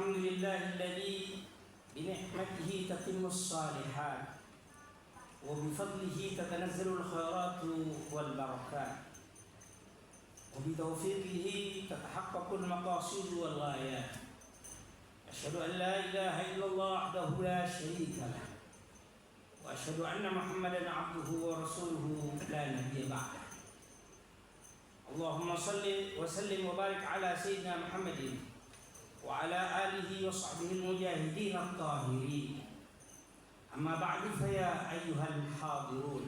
الحمد لله الذي بنعمته تتم الصالحات وبفضله تتنزل الخيرات والبركات وبتوفيقه تتحقق المقاصد والغايات. أشهد أن لا إله إلا الله وحده لا شريك له وأشهد أن محمدا عبده ورسوله لا نبي بعده. اللهم صل وسلم وبارك على سيدنا محمد وعلى آله وصحبه المجاهدين الطاهرين. أما بعد فيا أيها الحاضرون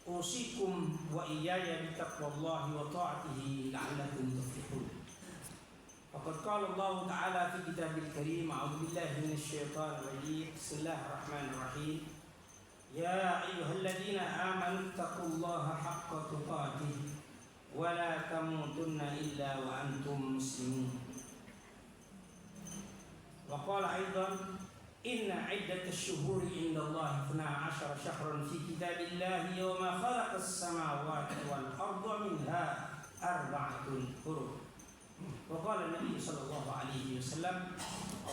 أوصيكم وإياي بتقوى الله وطاعته لعلكم تفلحون. فقد قال الله تعالى في كتابه الكريم: أعوذ بالله من الشيطان الرجيم، بسم الله الرحمن الرحيم. يا أيها الذين آمنوا اتقوا الله حق تقاته ولا تموتن إلا وأنتم مسلمون. وقال أيضا: إن عدة الشهور عند الله 12 شهرا في كتاب الله يوم خلق السماوات والأرض منها 4 حرم. وقال النبي صلى الله عليه وسلم: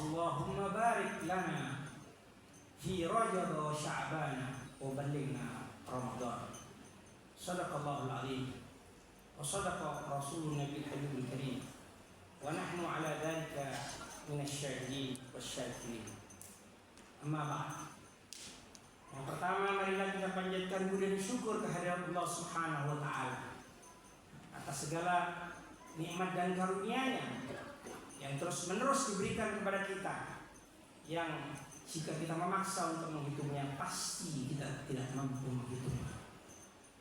اللهم بارك لنا في رجب وشعبان وبلغنا رمضان. صدق الله العظيم وصدق رسول النبي الحبيب الكريم ونحن على ذلك من الsyahidin wasyakirin. Amma ba'd. Yang pertama, marilah kita panjatkan puji dan syukur kehadirat Allah Subhanahu wa taala atas segala nikmat dan karunia-Nya yang terus-menerus diberikan kepada kita, yang jika kita memaksa untuk menghitungnya pasti kita tidak mampu menghitungnya.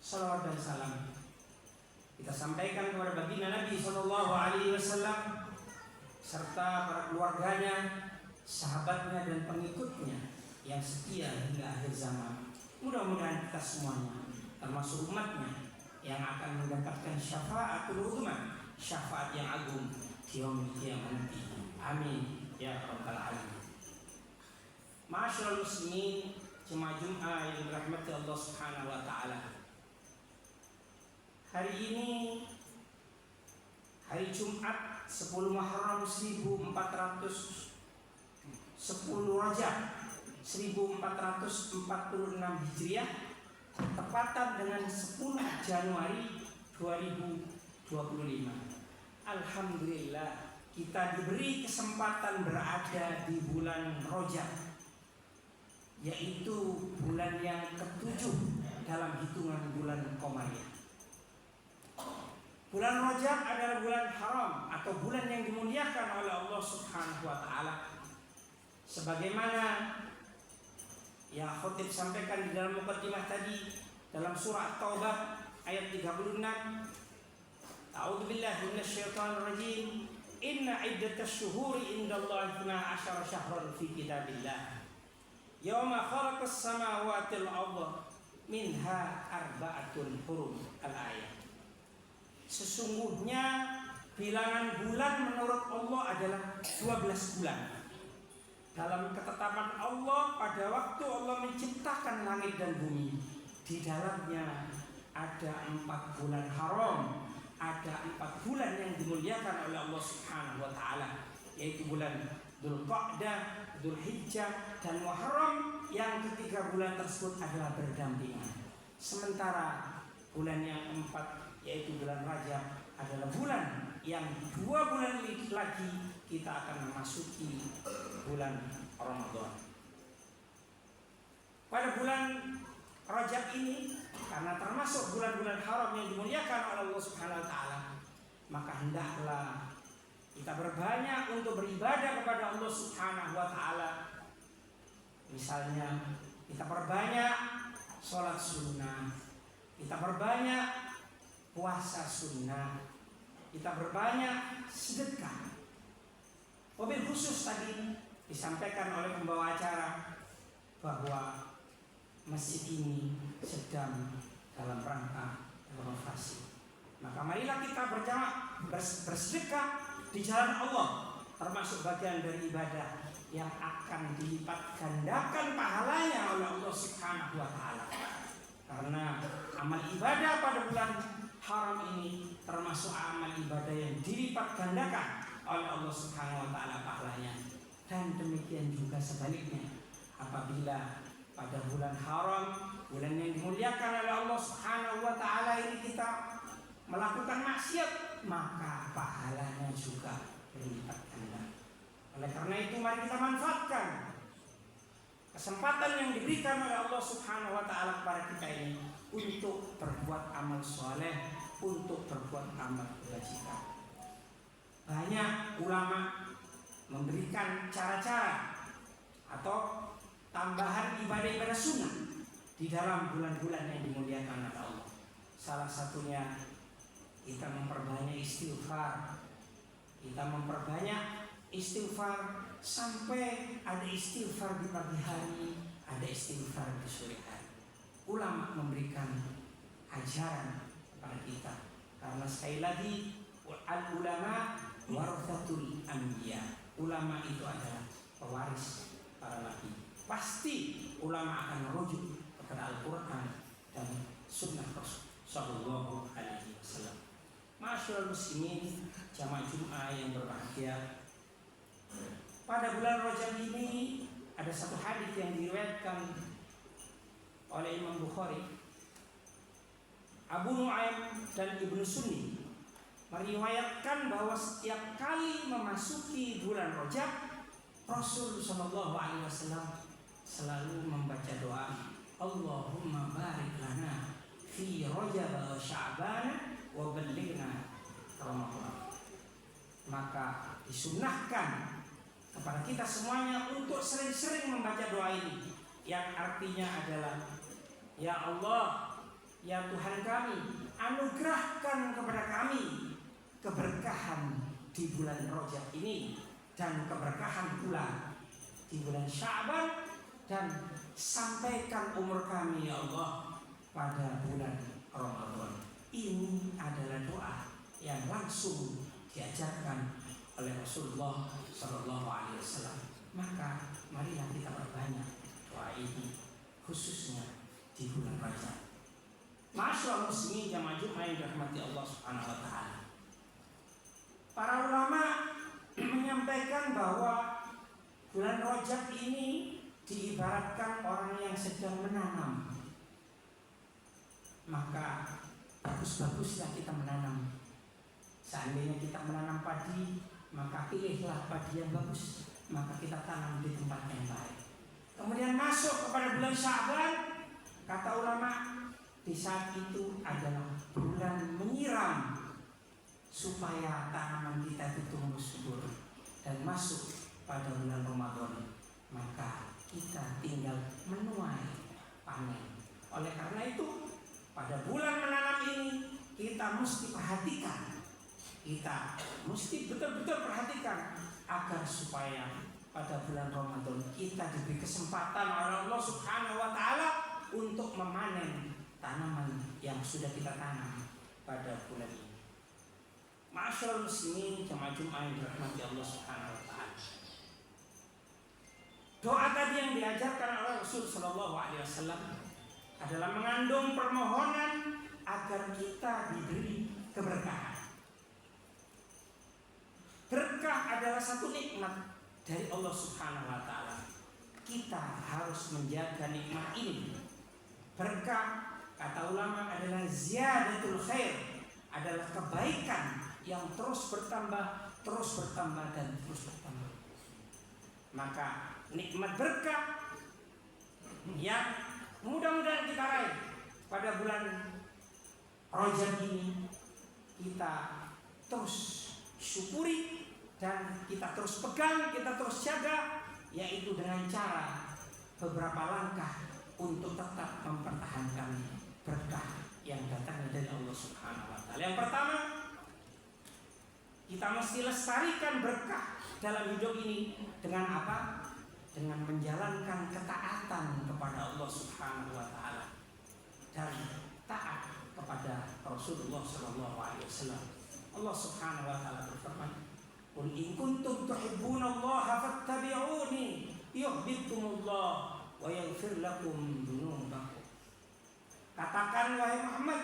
Salawat dan salam kita sampaikan kepada baginda Nabi sallallahu alaihi wasallam serta para keluarganya, sahabatnya dan pengikutnya yang setia hingga akhir zaman. Mudah-mudahan kita semuanya termasuk umatnya yang akan mendapatkan syafaatul uzma, syafaat yang agung di yaumil qiyamah nanti. Amin ya rabbal alamin. Ma'asyiral muslimin, jemaah Jumat yang dirahmati Allah Subhanahu wa taala. Hari ini hari Jumat 10 Muharram 1410 Rajab 1446 Hijriah, tepatan dengan 10 Januari 2025. Alhamdulillah kita diberi kesempatan berada di bulan Rajab, yaitu bulan yang ke-7 dalam hitungan bulan Qamariyah. Bulan Rajab adalah bulan haram atau bulan yang dimuliakan oleh Allah Subhanahu wa taala. Sebagaimana yang khotib sampaikan di dalam muqaddimah tadi dalam surah At-Taubah ayat 36. A'udzu billahi minasyaitonir rajim. Inna iddatash syuhuri indallahi 12 syahran fi kitabillah. Yauma khalaqas samawati wal arda minha 4 hurum. Al-ayat. Sesungguhnya bilangan bulan menurut Allah adalah 12 bulan. Dalam ketetapan Allah, pada waktu Allah menciptakan langit dan bumi, di dalamnya ada 4 bulan haram, ada 4 bulan yang dimuliakan oleh Allah Subhanahu wa taala, yaitu bulan Dzulqa'dah, Dzulhijjah dan Muharram, yang ketiga bulan tersebut adalah berdampingan. Sementara bulan yang keempat yaitu bulan Rajab adalah bulan yang 2 bulan lagi kita akan memasuki bulan Ramadan. Pada bulan Rajab ini, karena termasuk bulan-bulan haram yang dimuliakan oleh Allah Subhanahu wa taala, maka hendaklah kita berbanyak untuk beribadah kepada Allah Subhanahu wa taala. Misalnya kita perbanyak sholat sunnah, kita perbanyak puasa sunnah, kita berbanyak sedekah. Wabil khusus tadi disampaikan oleh pembawa acara bahwa masjid ini sedang dalam rangka renovasi. Maka marilah kita bersedekah di jalan Allah, termasuk bagian dari ibadah yang akan dilipat gandakan pahalanya oleh Allah Subhanahu wa taala. Karena amal ibadah pada bulan haram ini termasuk amal ibadah yang dilipat gandakan oleh Allah Subhanahu wa taala pahalanya. Dan demikian juga sebaliknya, apabila pada bulan haram, bulan yang dimuliakan oleh Allah Subhanahu wa taala ini kita melakukan maksiat, maka pahalanya juga berlipat ganda. Oleh karena itu mari kita manfaatkan kesempatan yang diberikan oleh Allah Subhanahu wa taala kepada kita ini untuk berbuat amal soleh, untuk berbuat amal kebajikan. Banyak ulama memberikan cara-cara atau tambahan ibadah-ibadah sunnah di dalam bulan-bulan yang dimuliakan oleh Allah. Salah satunya kita memperbanyak istighfar. Kita memperbanyak istighfar sampai ada istighfar di pagi hari, ada istighfar di sore hari. Ulama memberikan ajaran kepada kita, karena sekali lagi al-ulama warathatul anbiya. Ulama itu adalah pewaris para nabi. Pasti ulama akan merujuk kepada Al-Quran dan Sunnah Rasul Sallallahu Alaihi Wasallam. Masyaallah muslimin, jamaah Jumat yang berbahagia, pada bulan Rajab ini ada satu hadis yang diriwayatkan oleh Imam Bukhari, Abu Nu'aim dan Ibnu Sunni meriwayatkan bahwa setiap kali memasuki bulan Rajab, Rasul Sallallahu Alaihi Wasallam selalu membaca doa, Allahumma barik lana fi Rajab wa Sya'ban wa ballighna Ramadan. Maka disunnahkan kepada kita semuanya untuk sering-sering membaca doa ini, yang artinya adalah, ya Allah, ya Tuhan kami, anugerahkan kepada kami keberkahan di bulan Rajab ini dan keberkahan pula di bulan Sya'ban, dan sampaikan umur kami ya Allah pada bulan Ramadan. Ini adalah doa yang langsung diajarkan oleh Rasulullah Sallallahu Alaihi Wasallam. Maka marilah kita perbanyak doa ini, khususnya di bulan Rajab. Masyaallah muslimin jamaah Jumat yang dirahmati Allah Subhanahu wa taala. Para ulama menyampaikan bahwa bulan Rajab ini diibaratkan orang yang sedang menanam. Maka bagus-baguslah kita menanam. Seandainya kita menanam padi, maka pilihlah padi yang bagus, maka kita tanam di tempat yang baik. Kemudian masuk kepada bulan Sya'ban, kata ulama, di saat itu adalah bulan menyiram supaya tanaman kita itu tumbuh subur, dan masuk pada bulan Ramadan, maka kita tinggal menuai panen. Oleh karena itu, pada bulan menanam ini kita mesti perhatikan, kita mesti betul-betul perhatikan agar supaya pada bulan Ramadan kita diberi kesempatan oleh Allah Subhanahu wa taala untuk memanen tanaman yang sudah kita tanam pada bulan ini. Ma'asyiral muslimin jamaah Jumat yang dirahmati Allah Subhanahu wa taala. Doa tadi yang diajarkan oleh Rasul Sallallahu Alaihi Wasallam adalah mengandung permohonan agar kita diberi keberkahan. Berkah adalah satu nikmat dari Allah Subhanahu wa taala. Kita harus menjaga nikmat ini. Berkah, kata ulama, adalah ziyadatul khair, adalah kebaikan yang terus bertambah dan terus bertambah. Maka nikmat berkah yang mudah-mudahan kita raih pada bulan Rajab ini, kita terus syukuri dan kita terus pegang, kita terus jaga, yaitu dengan cara beberapa langkah untuk tetap mempertahankan berkah yang datang dari Allah Subhanahu wa taala. Yang pertama, kita mesti lestarikan berkah dalam hidup ini dengan apa? Dengan menjalankan ketaatan kepada Allah Subhanahu wa taala dan taat kepada Rasulullah sallallahu alaihi wasallam. Allah Subhanahu wa taala berfirman, "Qul in kuntum tuhibbunallaha fattabi'uni yuhibbukumullah wa yaghfir lakum dzunubakum." Katakan wahai Muhammad,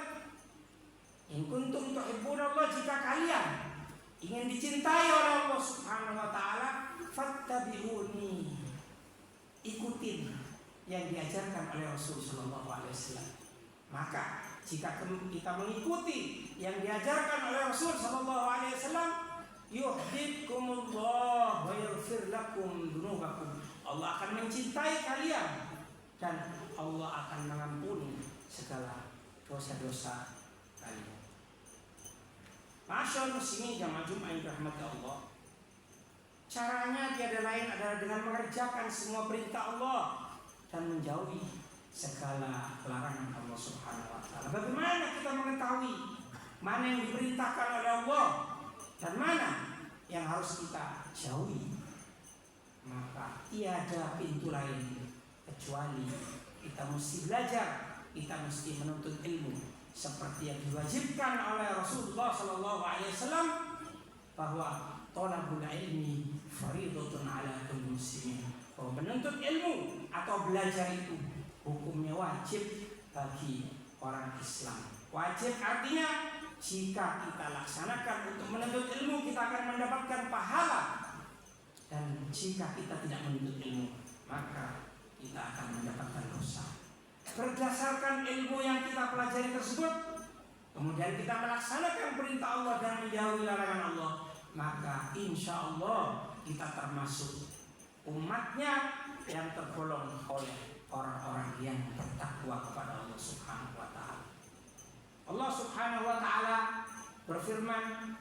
in kuntum tuhibbunallah, jika kalian ingin dicintai oleh Allah Subhanahu wa taala, fattabi'uni, ikutin yang diajarkan oleh Rasul sallallahu alaihi wasallam. Maka jika kita mengikuti yang diajarkan oleh Rasul sallallahu alaihi wasallam, yuhibbukumullah wa yaghfir lakum dzunubakum. Allah akan mencintai kalian dan Allah akan mengampuni segala dosa-dosa kalian. Masyaallah muslimin jamaah Jumat yang dirahmati Allah. Caranya tiada lain adalah dengan mengerjakan semua perintah Allah dan menjauhi segala larangan Allah Subhanahu wa taala. Bagaimana kita mengetahui mana yang diperintahkan oleh Allah dan mana yang harus kita jauhi? Maka tiada pintu lain kecuali kita mesti belajar, kita mesti menuntut ilmu seperti yang diwajibkan oleh Rasulullah sallallahu alaihi wasallam, bahwa thalabul ilmi fardhatun ala kulli muslimin. Bahwa menuntut ilmu atau belajar itu hukumnya wajib bagi orang Islam. Wajib artinya jika kita laksanakan untuk menuntut ilmu, kita akan mendapatkan pahala. Dan jika kita tidak menuntut ilmu, maka kita akan mendapatkan dosa. Berdasarkan ilmu yang kita pelajari tersebut, kemudian kita melaksanakan perintah Allah dan menjauhi larangan Allah, maka insya Allah kita termasuk umatnya yang tergolong oleh orang-orang yang bertakwa kepada Allah Subhanahu wa taala. Allah Subhanahu wa taala berfirman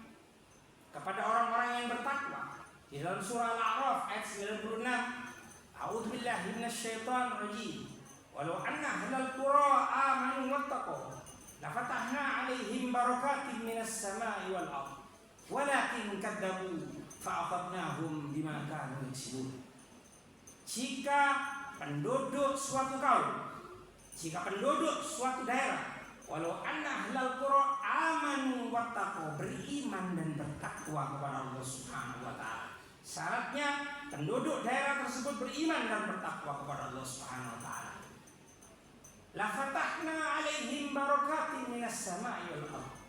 kepada orang-orang yang bertakwa di dalam surah Al-A'raf ayat 96, A'udzu billahi minasyaitonir rajim. Walau anna ahlal qura amanu wattaqu lafatahna 'alaihim barakatin minas sama'i wal ardh walakin kadzabu fa'akhadnahum bima kanu yaksibun. Jika penduduk suatu kaum, jika penduduk suatu daerah, walau anna ahlal qura amanu wattaqu, beriman dan bertakwa kepada Allah Subhanahu wa taala. Syaratnya penduduk daerah tersebut beriman dan bertakwa kepada Allah Subhanahu wa taala. La fatahna 'alaihim barakatin minas sama'i wal ardh.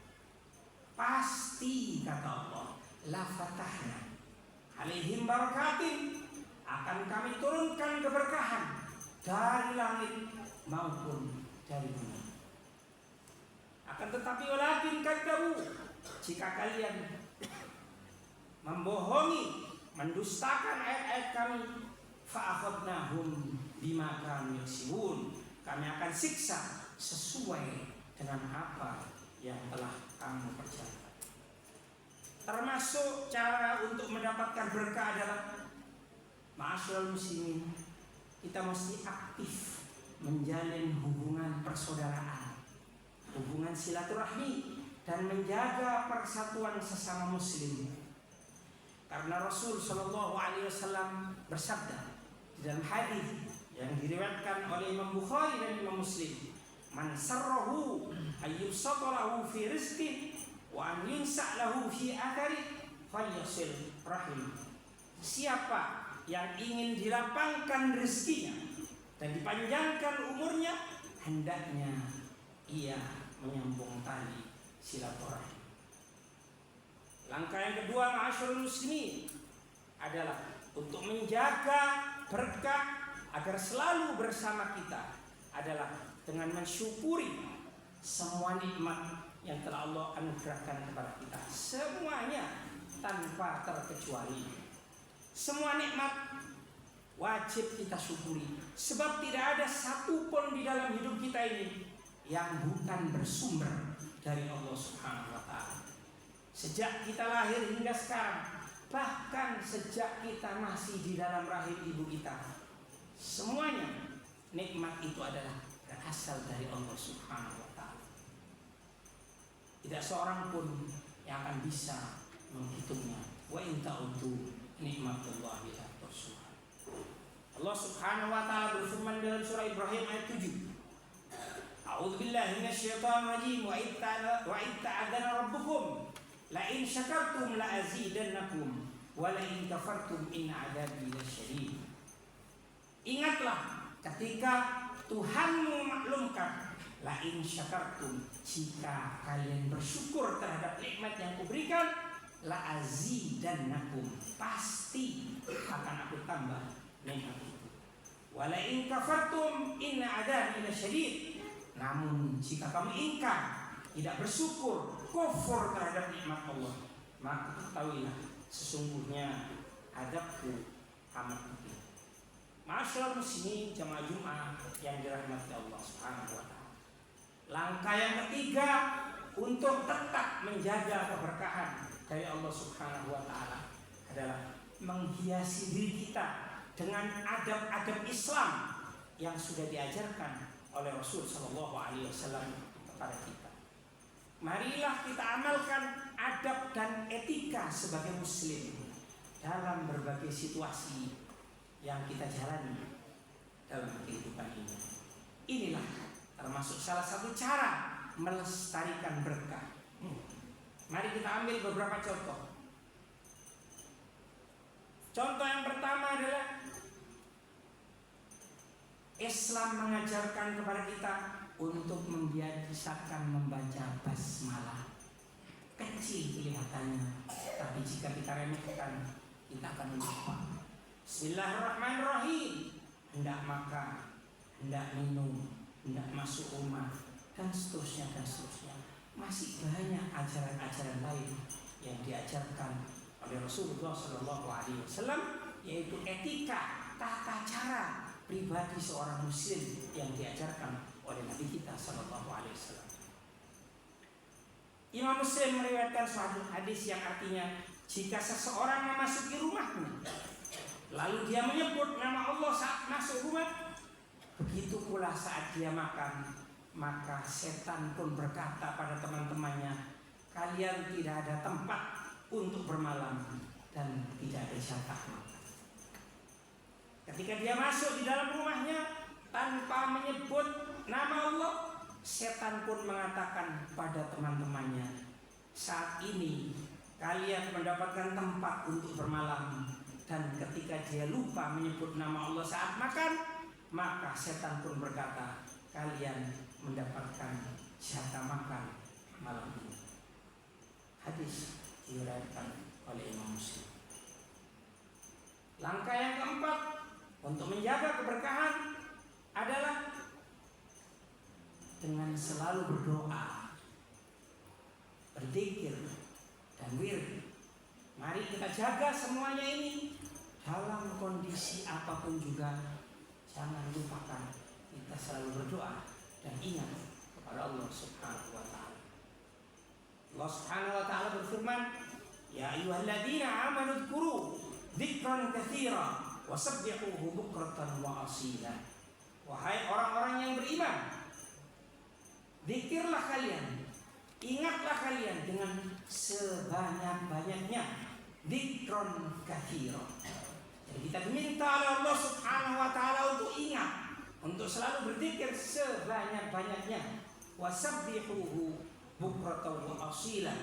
Pasti kata Allah, la fatahna 'alaihim barakatin, akan kami turunkan keberkahan dari langit maupun dari bumi. Akan tetapi walakin kadzabu, jika kalian membohongi, mendustakan ayat-ayat kami, fa'akhadnahum bima kanu yaksibun, kami akan siksa sesuai dengan apa yang telah kamu kerjakan. Termasuk cara untuk mendapatkan berkah adalah, ma'asyiral muslimin, kita mesti aktif menjalin hubungan persaudaraan, hubungan silaturahmi, dan menjaga persatuan sesama muslim. Karena Rasul sallallahu alaihi wasallam bersabda di dalam hadis yang diriwayatkan oleh Imam Bukhari dan Imam Muslim, man sarrahu ayyubsata lahu fi rizqi wa an yunsa lahu fi athari falyasil rahim. Siapa yang ingin dilapangkan rezekinya dan dipanjangkan umurnya, hendaknya ia menyambung tali silaturahim. Langkah yang kedua, ma'asyiral muslimin, adalah untuk menjaga berkah agar selalu bersama kita, adalah dengan mensyukuri semua nikmat yang telah Allah anugerahkan kepada kita, semuanya tanpa terkecuali. Semua nikmat wajib kita syukuri, sebab tidak ada satu pun di dalam hidup kita ini yang bukan bersumber dari Allah Subhanahu wa taala. Sejak kita lahir hingga sekarang, bahkan sejak kita masih di dalam rahim ibu kita, semuanya nikmat itu adalah berasal dari Allah Subhanahu wa taala. Tidak seorang pun yang akan bisa menghitungnya. Wa in ta'uddu nikmatullahi la tuhsuha. Allah Subhanahu wa taala berfirman dalam surah Ibrahim ayat 7. A'udzu billahi minasyaitonir rajim. Wa id ta'adzana rabbukum la in syakartum la azidannakum wa la in kafartum in 'adzabi lasyadid. Ingatlah ketika Tuhanmu maklumkan, la in syakartum, jika kalian bersyukur terhadap nikmat yang kuberikan, la azidannakum, pasti akan aku tambah nikmat itu. Wala in kafartum inna adzabi lasyadid. Namun jika kamu ingkar, tidak bersyukur, kufur terhadap nikmat Allah, maka ketahuilah sesungguhnya adabku amat pedih. Masyaallah muslimin jamaah Jumat yang dirahmati Allah Subhanahu wa taala. Langkah yang ketiga untuk tetap menjaga keberkahan dari Allah Subhanahu wa taala adalah menghiasi diri kita dengan adab-adab Islam yang sudah diajarkan oleh Rasul sallallahu alaihi wasallam kepada kita. Marilah kita amalkan adab dan etika sebagai muslim dalam berbagai situasi yang kita jalani dalam kehidupan ini. Inilah termasuk salah satu cara melestarikan berkah. Mari kita ambil beberapa contoh. Contoh yang pertama adalah Islam mengajarkan kepada kita untuk membiasakan membaca basmalah. Kecil kelihatannya, tapi jika kita remehkan, kita akan lupa. Bismillahirrahmanirrahim. Hendak makan, hendak minum, hendak masuk rumah, dan seterusnya dan seterusnya. Masih banyak ajaran-ajaran lain yang diajarkan oleh Rasulullah SAW, yaitu etika, tata cara pribadi seorang muslim yang diajarkan oleh Nabi kita SAW. Imam Muslim meriwayatkan suatu hadis yang artinya, jika seseorang memasuki rumahnya, lalu dia menyebut nama Allah saat masuk rumah, begitu pula saat dia makan, maka setan pun berkata pada teman-temannya, kalian tidak ada tempat untuk bermalam dan tidak ada jatah makan. Ketika dia masuk di dalam rumahnya tanpa menyebut nama Allah, setan pun mengatakan pada teman-temannya, saat ini kalian mendapatkan tempat untuk bermalam. Dan ketika dia lupa menyebut nama Allah saat makan, maka setan pun berkata, kalian mendapatkan jatah makan malam ini. Hadis diriwayatkan oleh Imam Muslim. Langkah yang keempat untuk menjaga keberkahan adalah dengan selalu berdoa, berzikir, dan wirid. Mari kita jaga semuanya ini dalam kondisi apapun juga. Jangan lupakan kita selalu berdoa dan ingat kepada Allah Subhanahu wa taala. Allah Subhanahu wa taala berfirman, ya ayyuhalladzina amanu dzkuru dzikran katsira wasabbihuhu bukratan wa asila. Wahai orang-orang yang beriman, zikirlah kalian, ingatlah kalian dengan sebanyak-banyaknya, dzikran katsira. Jadi kita diminta oleh Allah Subhanahu wa taala untuk ingat, untuk selalu berzikir sebanyak-banyaknya. Wasabbihuhu bukratan wa asila,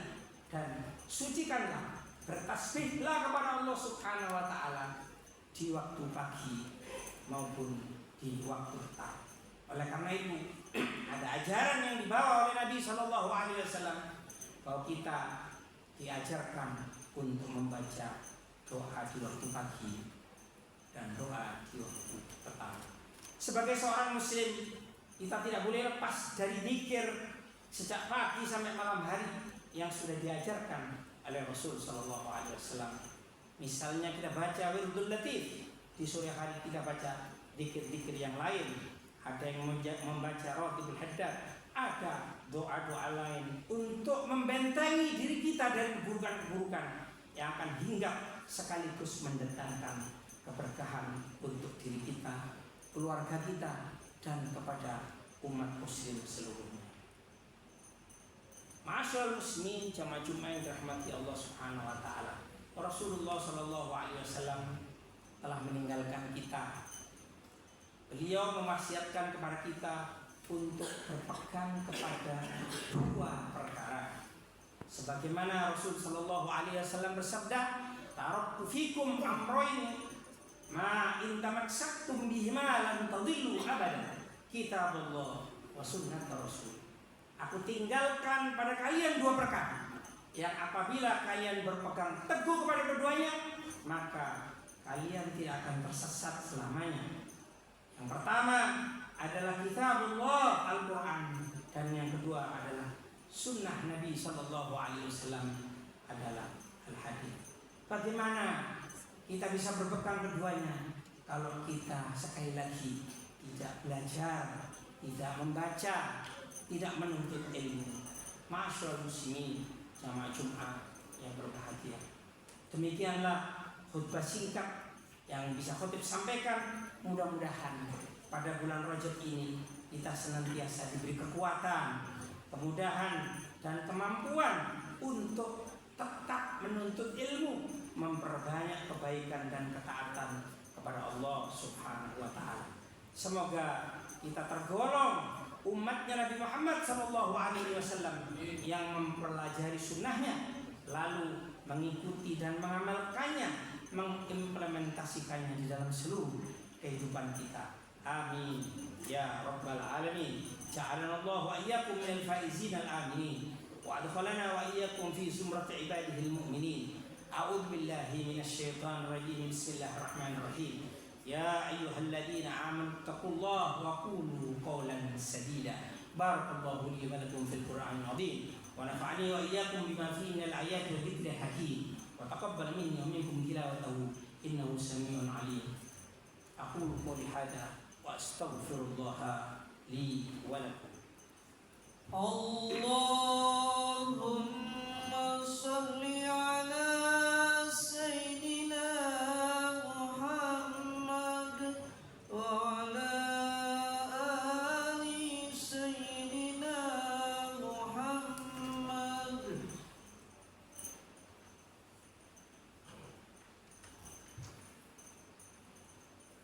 dan sucikanlah, bertasbihlah kepada Allah Subhanahu wa taala di waktu pagi maupun di waktu petang. Oleh karena itu ada ajaran yang dibawa oleh Nabi Shallallahu Alaihi Wasallam bahwa kita diajarkan untuk membaca doa di waktu pagi dan doa di waktu petang. Sebagai seorang muslim, kita tidak boleh lepas dari zikir sejak pagi sampai malam hari yang sudah diajarkan oleh Rasul Shallallahu Alaihi Wasallam. Misalnya kita baca wirdul latif, di sore hari kita baca zikir-zikir yang lain. Ada yang membaca Ratibul Haddad, ada doa-doa lain untuk membentengi diri kita dari keburukan-keburukan yang akan hinggap sekaligus mendatangkan keberkahan untuk diri kita, keluarga kita, dan kepada umat muslim seluruhnya. Ma'asyiral muslimin jamaah Jumat yang dirahmati Allah Subhanahu wa taala. Rasulullah sallallahu alaihi wasallam telah meninggalkan kita. Beliau mewasiatkan kepada kita untuk berpegang kepada dua perkara. Sebagaimana Rasul sallallahu alaihi wasallam bersabda, "Taraktu fikum amrayn ma in tamassaktum bihima lan tadillu abada, kitabullah wa sunnat Rasul." Aku tinggalkan pada kalian dua perkara. yang apabila kalian berpegang teguh kepada keduanya, maka kalian tidak akan tersesat selamanya. Yang pertama adalah kitabullah Al-Quran, dan yang kedua adalah sunnah Nabi Sallallahu Alaihi Wasallam adalah al-hadis. Bagaimana kita bisa berpegang keduanya kalau kita sekali lagi tidak belajar, tidak membaca, tidak menuntut ilmu? Ma'asyiral muslimin jamaah Jumat yang berbahagia, demikianlah khutbah singkat yang bisa khotib sampaikan. Mudah-mudahan pada bulan Rajab ini kita senantiasa diberi kekuatan, kemudahan, dan kemampuan untuk tetap menuntut ilmu, memperbanyak kebaikan dan ketaatan kepada Allah Subhanahu wa Ta'ala. Semoga kita tergolong umatnya Nabi Muhammad Sallallahu Alaihi Wasallam yang mempelajari sunnahnya, lalu mengikuti dan mengamalkannya, mengimplementasikannya di dalam seluruh kehidupan kita. Amin ya rabbal alamin. Ja'alana Allah wa iyyakum minal faizin al-aminin wa adkhalana wa iyyakum fi zumrati ibadihil mu'minin. A'udzu billahi minasy syaithanir rajim. Bismillahirrahmanirrahim. Ya ayyuhalladzina amanu taqullaha wa qulu qawlan sadida. Barakallahu li wa lakum fil Qur'anil 'azim wa nafa'ani wa iyyakum bima fihi minal ayati wa dzikril hakim. Wa taqabbal minni wa minkum tilawatahu innahu samii'un 'aliim. Aqulu qouli hadza wa astaghfirullah li wa lakum. Allahumma shalli ala sayyidina Muhammad wa ala ali sayyidina Muhammad.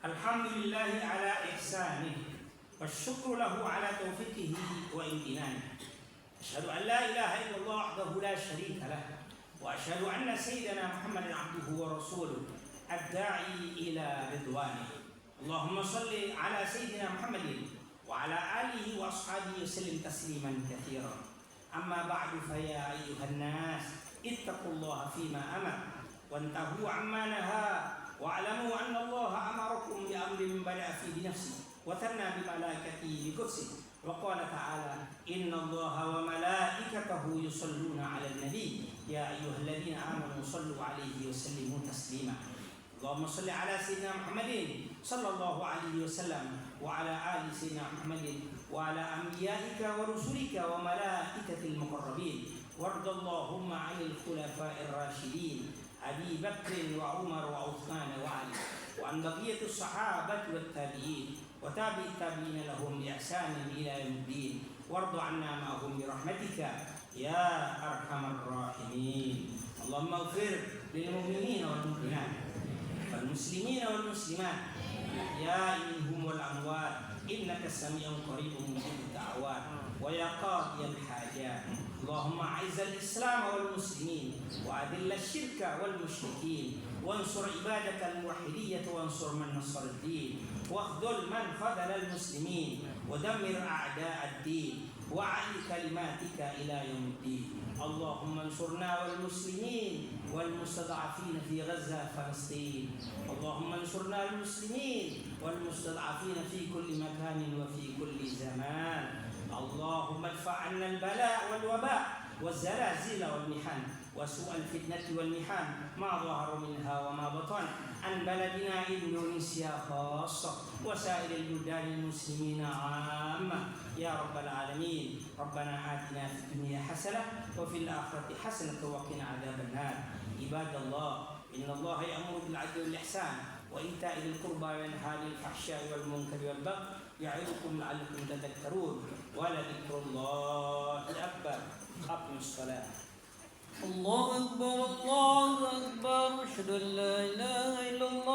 Alhamdulillahi ala ihsanih والشكر له على توفيقه وامتنانه. أشهد أن لا إله إلا الله وحده لا شريك له، وأشهد أن سيدنا محمد عبده ورسوله الداعي إلى رضوانه. اللهم صل على سيدنا محمد وعلى آله وأصحابه وسلم تسليما كثيرا. أما بعد فيا أيها الناس اتقوا الله فيما أمر وانتهوا عما نهى واعلموا أن الله أمركم بأمر بدأ فيه بنفسه وثنى بملائكته بقدسه وقال تعالى إن الله وملائكته يصلون على النبي يا أيها الذين آمنوا صلوا عليه وسلموا تسليما. اللهم صل على سيدنا محمد صلى الله عليه وسلم وعلى آل سيدنا محمد وعلى أنبيائك ورسلك وملائكة المقربين، وارض اللهم عن الخلفاء الراشدين أبي بكر وعمر وعثمان وعلي، وعن بقية الصحابة والتابعين وتابع التابعين لهم بإحسان إلى يوم الدين، وارض عنا معهم برحمتك يا أرحم الراحمين. اللهم اغفر للمؤمنين والمؤمنات والمسلمين والمسلمات الأحياء منهم والأموات إنك سميع قريب مجيب الدعوات ويا قاضي الحاجات. اللهم أعز الإسلام والمسلمين وأذل الشرك والمشركين وانصر عبادك الموحدية وانصر من نصر الدين واخذل من خذل المسلمين ودمر أعداء الدين وأعل كلماتك إلى يوم الدين. اللهم انصرنا والمسلمين والمستضعفين في غزة فلسطين. اللهم انصرنا المسلمين والمستضعفين في كل مكان وفي كل زمان. اللهم ادفع عنا البلاء والوباء والزلازل والمحن وسوء الفتنة والمحن ما ظهر منها وما بطن عن بلدنا إندونيسيا خاصة وسائر البلدان المسلمين عامة يا رب العالمين. ربنا آتنا في الدنيا حسنة وفي الآخرة حسنة وقنا عذاب النار. عباد الله إن الله يأمر بالعدل والإحسان وإيتاء ذي القربى وينهى عن الفحشاء والمنكر والبغي يعظكم لعلكم تذكرون ولذكر الله أكبر. أقم الصلاة. الله أكبر الله أكبر أشهد أن لا إله إلا الله.